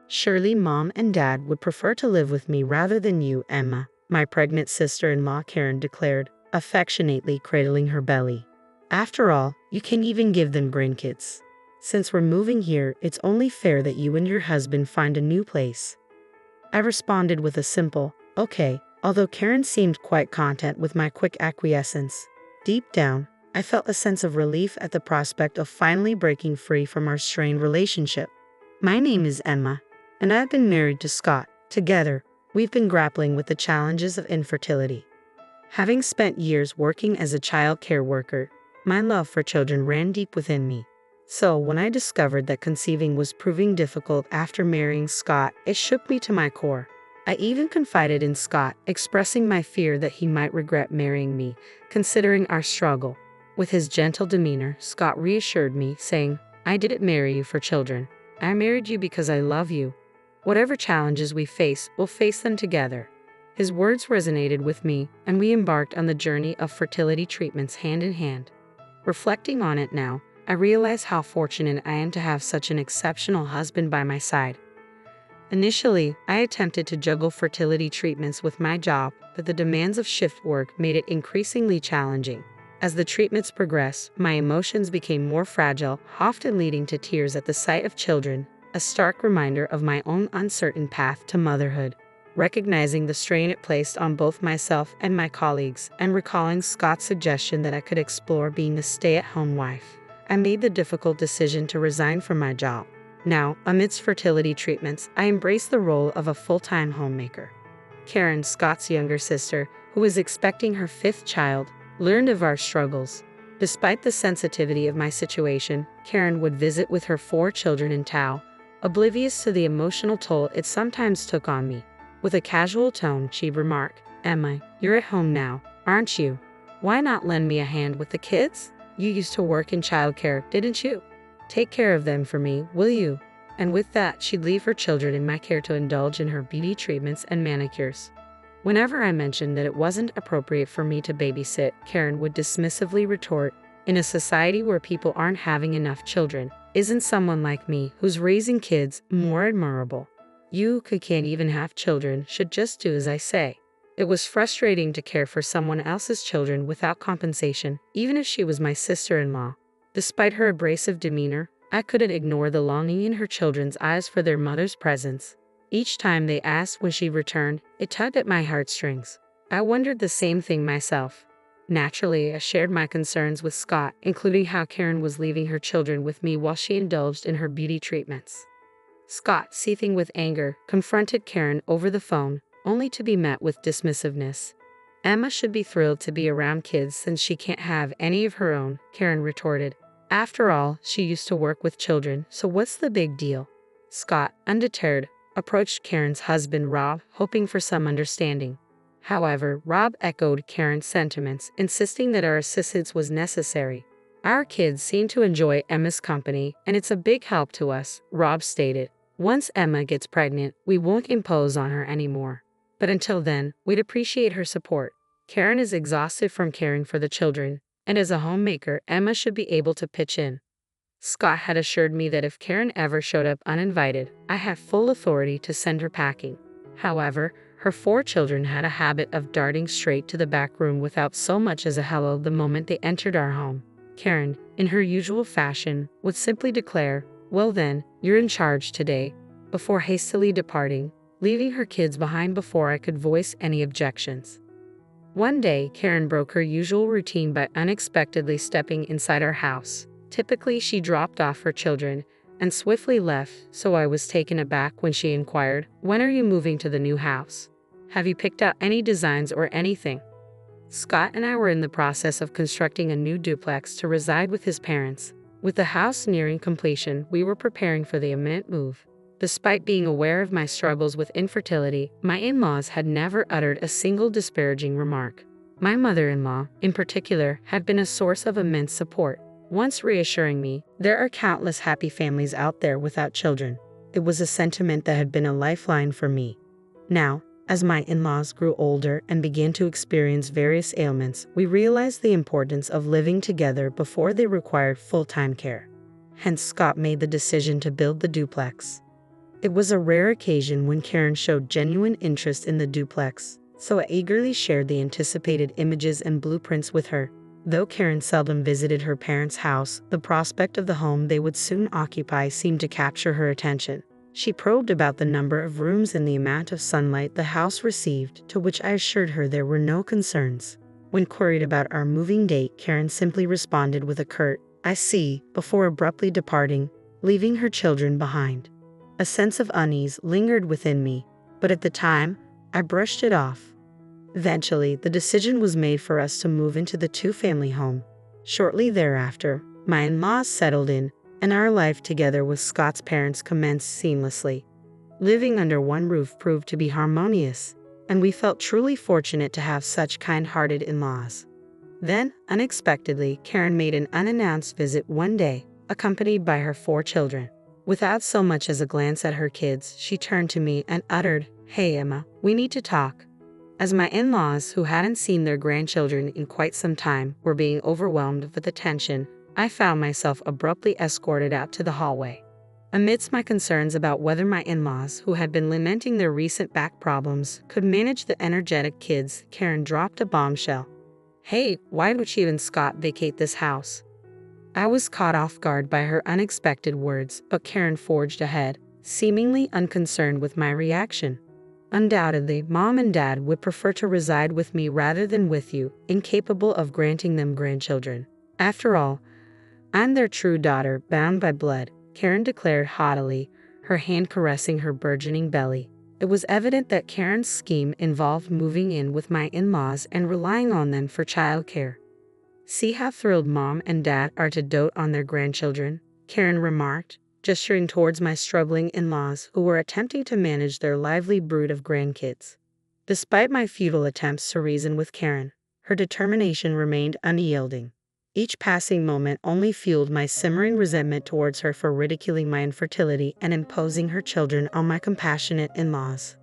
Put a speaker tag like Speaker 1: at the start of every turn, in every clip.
Speaker 1: Surely Mom and Dad would prefer to live with me rather than you, Emma, my pregnant sister-in-law Karen declared, affectionately cradling her belly. After all, you can't even give them grandkids. Since we're moving here, it's only fair that you and your husband find a new place. I responded with a simple, okay, although Karen seemed quite content with my quick acquiescence. Deep down, I felt a sense of relief at the prospect of finally breaking free from our strained relationship. My name is Emma, and I've been married to Scott. Together, we've been grappling with the challenges of infertility. Having spent years working as a child care worker, my love for children ran deep within me. So when I discovered that conceiving was proving difficult after marrying Scott, it shook me to my core. I even confided in Scott, expressing my fear that he might regret marrying me, considering our struggle. With his gentle demeanor, Scott reassured me, saying, "I didn't marry you for children. I married you because I love you. Whatever challenges we face, we'll face them together." His words resonated with me, and we embarked on the journey of fertility treatments hand in hand. Reflecting on it now, I realize how fortunate I am to have such an exceptional husband by my side. Initially, I attempted to juggle fertility treatments with my job, but the demands of shift work made it increasingly challenging. As the treatments progressed, my emotions became more fragile, often leading to tears at the sight of children, a stark reminder of my own uncertain path to motherhood. Recognizing the strain it placed on both myself and my colleagues, and recalling Scott's suggestion that I could explore being a stay-at-home wife, I made the difficult decision to resign from my job. Now, amidst fertility treatments, I embrace the role of a full-time homemaker. Karen, Scott's younger sister, who is expecting her 5th child, learned of our struggles. Despite the sensitivity of my situation, Karen would visit with her 4 children in tow, oblivious to the emotional toll it sometimes took on me. With a casual tone, she'd remark, "Emma, you're at home now, aren't you? Why not lend me a hand with the kids? You used to work in childcare, didn't you? Take care of them for me, will you?" And with that, she'd leave her children in my care to indulge in her beauty treatments and manicures. Whenever I mentioned that it wasn't appropriate for me to babysit, Karen would dismissively retort, "In a society where people aren't having enough children, isn't someone like me, who's raising kids, more admirable? You who can't even have children should just do as I say." It was frustrating to care for someone else's children without compensation, even if she was my sister-in-law. Despite her abrasive demeanor, I couldn't ignore the longing in her children's eyes for their mother's presence. Each time they asked when she returned, it tugged at my heartstrings. I wondered the same thing myself. Naturally, I shared my concerns with Scott, including how Karen was leaving her children with me while she indulged in her beauty treatments. Scott, seething with anger, confronted Karen over the phone, only to be met with dismissiveness. "Emma should be thrilled to be around kids since she can't have any of her own," Karen retorted. "After all, she used to work with children, so what's the big deal?" Scott, undeterred, approached Karen's husband Rob, hoping for some understanding. However, Rob echoed Karen's sentiments, insisting that our assistance was necessary. "Our kids seem to enjoy Emma's company, and it's a big help to us," Rob stated. "Once Emma gets pregnant, we won't impose on her anymore. But until then, we'd appreciate her support. Karen is exhausted from caring for the children, and as a homemaker, Emma should be able to pitch in." Scott had assured me that if Karen ever showed up uninvited, I had full authority to send her packing. However, her 4 children had a habit of darting straight to the back room without so much as a hello the moment they entered our home. Karen, in her usual fashion, would simply declare, "Well then, you're in charge today," before hastily departing, leaving her kids behind before I could voice any objections. One day, Karen broke her usual routine by unexpectedly stepping inside our house. Typically, she dropped off her children and swiftly left, so I was taken aback when she inquired, "When are you moving to the new house? Have you picked out any designs or anything?" Scott and I were in the process of constructing a new duplex to reside with his parents. With the house nearing completion, we were preparing for the imminent move. Despite being aware of my struggles with infertility, my in-laws had never uttered a single disparaging remark. My mother-in-law, in particular, had been a source of immense support, once reassuring me, "There are countless happy families out there without children." It was a sentiment that had been a lifeline for me. Now, as my in-laws grew older and began to experience various ailments, we realized the importance of living together before they required full-time care. Hence, Scott made the decision to build the duplex. It was a rare occasion when Karen showed genuine interest in the duplex, so I eagerly shared the anticipated images and blueprints with her. Though Karen seldom visited her parents' house, the prospect of the home they would soon occupy seemed to capture her attention. She probed about the number of rooms and the amount of sunlight the house received, to which I assured her there were no concerns. When queried about our moving date, Karen simply responded with a curt, "I see," before abruptly departing, leaving her children behind. A sense of unease lingered within me, but at the time, I brushed it off. Eventually, the decision was made for us to move into the two-family home. Shortly thereafter, my in-laws settled in, and our life together with Scott's parents commenced seamlessly. Living under one roof proved to be harmonious, and we felt truly fortunate to have such kind-hearted in-laws. Then, unexpectedly, Karen made an unannounced visit one day, accompanied by her 4 children. Without so much as a glance at her kids, she turned to me and uttered, "Hey Emma, we need to talk." As my in-laws, who hadn't seen their grandchildren in quite some time, were being overwhelmed with attention, I found myself abruptly escorted out to the hallway. Amidst my concerns about whether my in-laws, who had been lamenting their recent back problems, could manage the energetic kids, Karen dropped a bombshell. "Hey, why would you and Scott vacate this house?" I was caught off guard by her unexpected words, but Karen forged ahead, seemingly unconcerned with my reaction. "Undoubtedly, Mom and Dad would prefer to reside with me rather than with you, incapable of granting them grandchildren. After all, I'm their true daughter, bound by blood," Karen declared haughtily, her hand caressing her burgeoning belly. It was evident that Karen's scheme involved moving in with my in-laws and relying on them for childcare. "See how thrilled Mom and Dad are to dote on their grandchildren," Karen remarked, gesturing towards my struggling in-laws who were attempting to manage their lively brood of grandkids. Despite my futile attempts to reason with Karen, her determination remained unyielding. Each passing moment only fueled my simmering resentment towards her for ridiculing my infertility and imposing her children on my compassionate in-laws.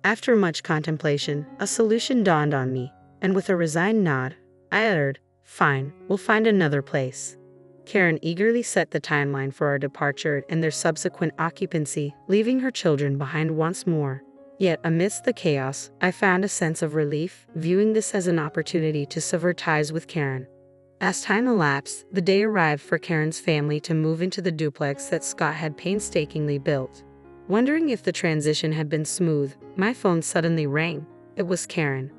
Speaker 1: After much contemplation, a solution dawned on me, and with a resigned nod, I uttered, "Fine, we'll find another place." Karen eagerly set the timeline for our departure and their subsequent occupancy, leaving her children behind once more. Yet amidst the chaos, I found a sense of relief, viewing this as an opportunity to sever ties with Karen. As time elapsed, the day arrived for Karen's family to move into the duplex that Scott had painstakingly built. Wondering if the transition had been smooth, my phone suddenly rang. It was Karen.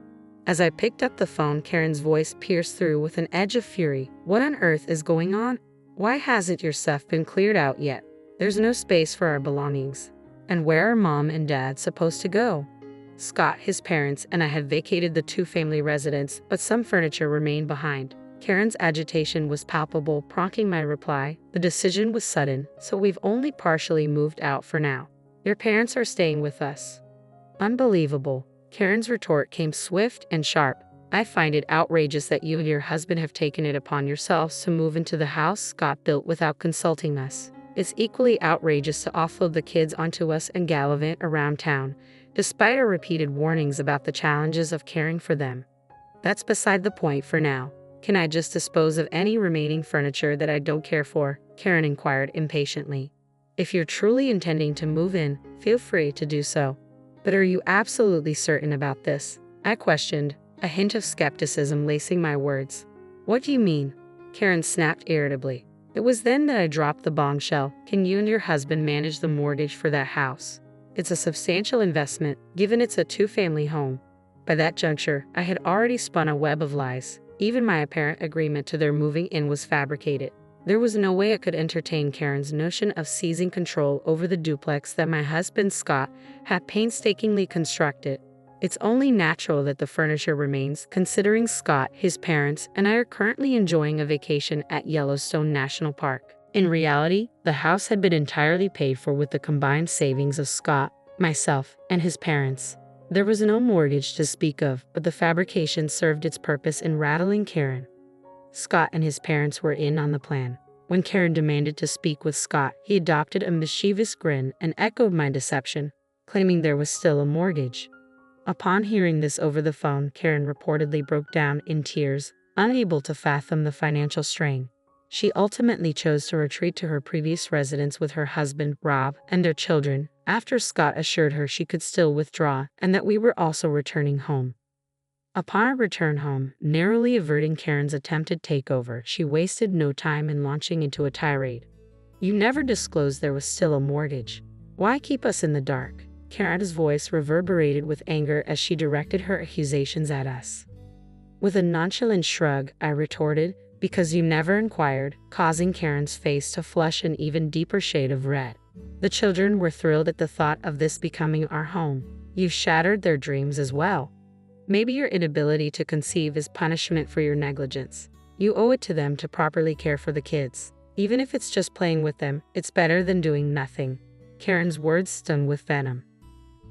Speaker 1: As I picked up the phone, Karen's voice pierced through with an edge of fury. "What on earth is going on? Why hasn't your stuff been cleared out yet? There's no space for our belongings. And where are Mom and Dad supposed to go?" Scott, his parents, and I had vacated the two-family residence, but some furniture remained behind. Karen's agitation was palpable, prompting my reply. "The decision was sudden, so we've only partially moved out for now. Your parents are staying with us." "Unbelievable." Karen's retort came swift and sharp. "I find it outrageous that you and your husband have taken it upon yourselves to move into the house Scott built without consulting us. It's equally outrageous to offload the kids onto us and gallivant around town, despite our repeated warnings about the challenges of caring for them." "That's beside the point for now. Can I just dispose of any remaining furniture that I don't care for?" Karen inquired impatiently. "If you're truly intending to move in, feel free to do so. But are you absolutely certain about this?" I questioned, a hint of skepticism lacing my words. "What do you mean?" Karen snapped irritably. It was then that I dropped the bombshell. "Can you and your husband manage the mortgage for that house? It's a substantial investment, given it's a two-family home." By that juncture, I had already spun a web of lies. Even my apparent agreement to their moving in was fabricated. There was no way I could entertain Karen's notion of seizing control over the duplex that my husband Scott had painstakingly constructed. It's only natural that the furniture remains, considering Scott, his parents, and I are currently enjoying a vacation at Yellowstone National Park. In reality, the house had been entirely paid for with the combined savings of Scott, myself, and his parents. There was no mortgage to speak of, but the fabrication served its purpose in rattling Karen. Scott and his parents were in on the plan. When Karen demanded to speak with Scott, he adopted a mischievous grin and echoed my deception, claiming there was still a mortgage. Upon hearing this over the phone, Karen reportedly broke down in tears, unable to fathom the financial strain. She ultimately chose to retreat to her previous residence with her husband, Rob, and their children, after Scott assured her she could still withdraw and that we were also returning home. Upon our return home, narrowly averting Karen's attempted takeover, she wasted no time in launching into a tirade. "You never disclosed there was still a mortgage. Why keep us in the dark?" Karen's voice reverberated with anger as she directed her accusations at us. With a nonchalant shrug, I retorted, "Because you never inquired," causing Karen's face to flush an even deeper shade of red. The children were thrilled at the thought of this becoming our home. "You've shattered their dreams as well. Maybe your inability to conceive is punishment for your negligence. You owe it to them to properly care for the kids. Even if it's just playing with them, it's better than doing nothing." Karen's words stung with venom.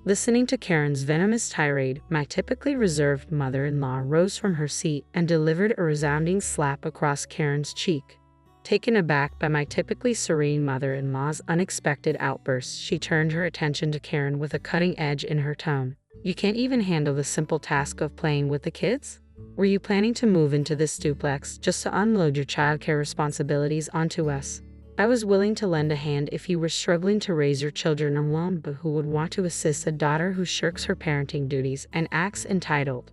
Speaker 1: Listening to Karen's venomous tirade, my typically reserved mother-in-law rose from her seat and delivered a resounding slap across Karen's cheek. Taken aback by my typically serene mother-in-law's unexpected outburst, she turned her attention to Karen with a cutting edge in her tone. "You can't even handle the simple task of playing with the kids? Were you planning to move into this duplex just to unload your childcare responsibilities onto us? I was willing to lend a hand if you were struggling to raise your children alone, but who would want to assist a daughter who shirks her parenting duties and acts entitled?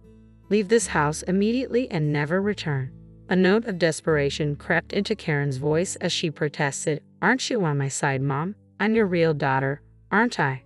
Speaker 1: Leave this house immediately and never return." A note of desperation crept into Karen's voice as she protested, "Aren't you on my side, Mom? I'm your real daughter, aren't I?"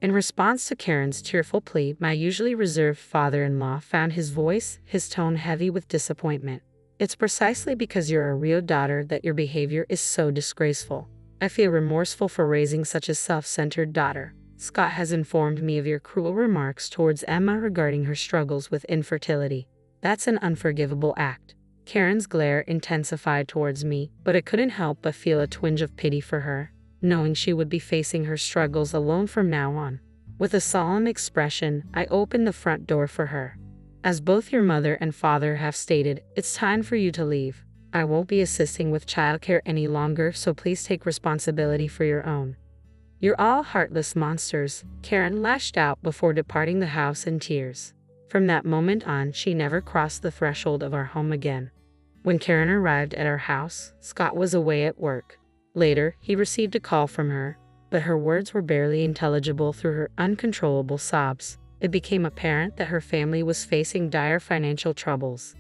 Speaker 1: In response to Karen's tearful plea, my usually reserved father-in-law found his tone heavy with disappointment. "It's precisely because you're a real daughter that your behavior is so disgraceful. I feel remorseful for raising such a self-centered daughter. Scott has informed me of your cruel remarks towards Emma regarding her struggles with infertility. That's an unforgivable act." Karen's glare intensified towards me, but I couldn't help but feel a twinge of pity for her, knowing she would be facing her struggles alone from now on. With a solemn expression, I opened the front door for her. "As both your mother and father have stated, it's time for you to leave. I won't be assisting with childcare any longer, so please take responsibility for your own." "You're all heartless monsters," Karen lashed out before departing the house in tears. From that moment on, she never crossed the threshold of our home again. When Karen arrived at our house, Scott was away at work. Later, he received a call from her, but her words were barely intelligible through her uncontrollable sobs. It became apparent that her family was facing dire financial troubles.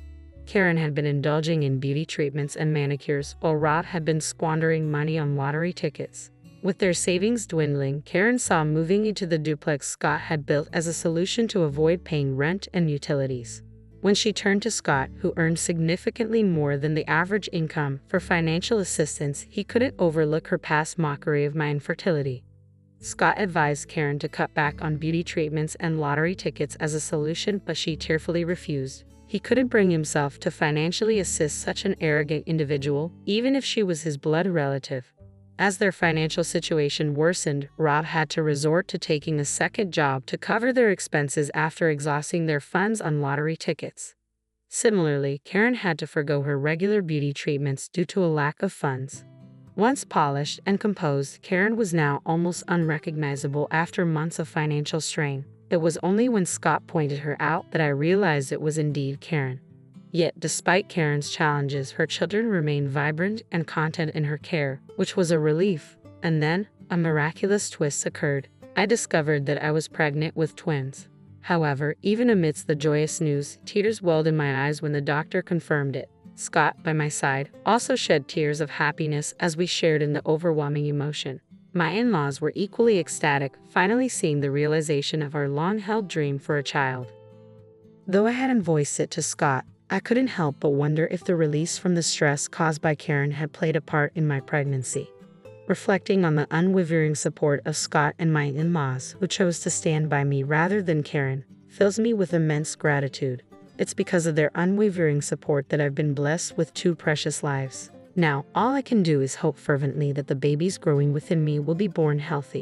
Speaker 1: Karen had been indulging in beauty treatments and manicures, while Rob had been squandering money on lottery tickets. With their savings dwindling, Karen saw moving into the duplex Scott had built as a solution to avoid paying rent and utilities. When she turned to Scott, who earned significantly more than the average income, for financial assistance, he couldn't overlook her past mockery of my infertility. Scott advised Karen to cut back on beauty treatments and lottery tickets as a solution, but she tearfully refused. He couldn't bring himself to financially assist such an arrogant individual, even if she was his blood relative. As their financial situation worsened, Rob had to resort to taking a second job to cover their expenses after exhausting their funds on lottery tickets. Similarly, Karen had to forgo her regular beauty treatments due to a lack of funds. Once polished and composed, Karen was now almost unrecognizable after months of financial strain. It was only when Scott pointed her out that I realized it was indeed Karen. Yet, despite Karen's challenges, her children remained vibrant and content in her care, which was a relief. And then, a miraculous twist occurred. I discovered that I was pregnant with twins. However, even amidst the joyous news, tears welled in my eyes when the doctor confirmed it. Scott, by my side, also shed tears of happiness as we shared in the overwhelming emotion. My in-laws were equally ecstatic, finally seeing the realization of our long-held dream for a child. Though I hadn't voiced it to Scott, I couldn't help but wonder if the release from the stress caused by Karen had played a part in my pregnancy. Reflecting on the unwavering support of Scott and my in-laws, who chose to stand by me rather than Karen, fills me with immense gratitude. It's because of their unwavering support that I've been blessed with two precious lives. Now, all I can do is hope fervently that the babies growing within me will be born healthy.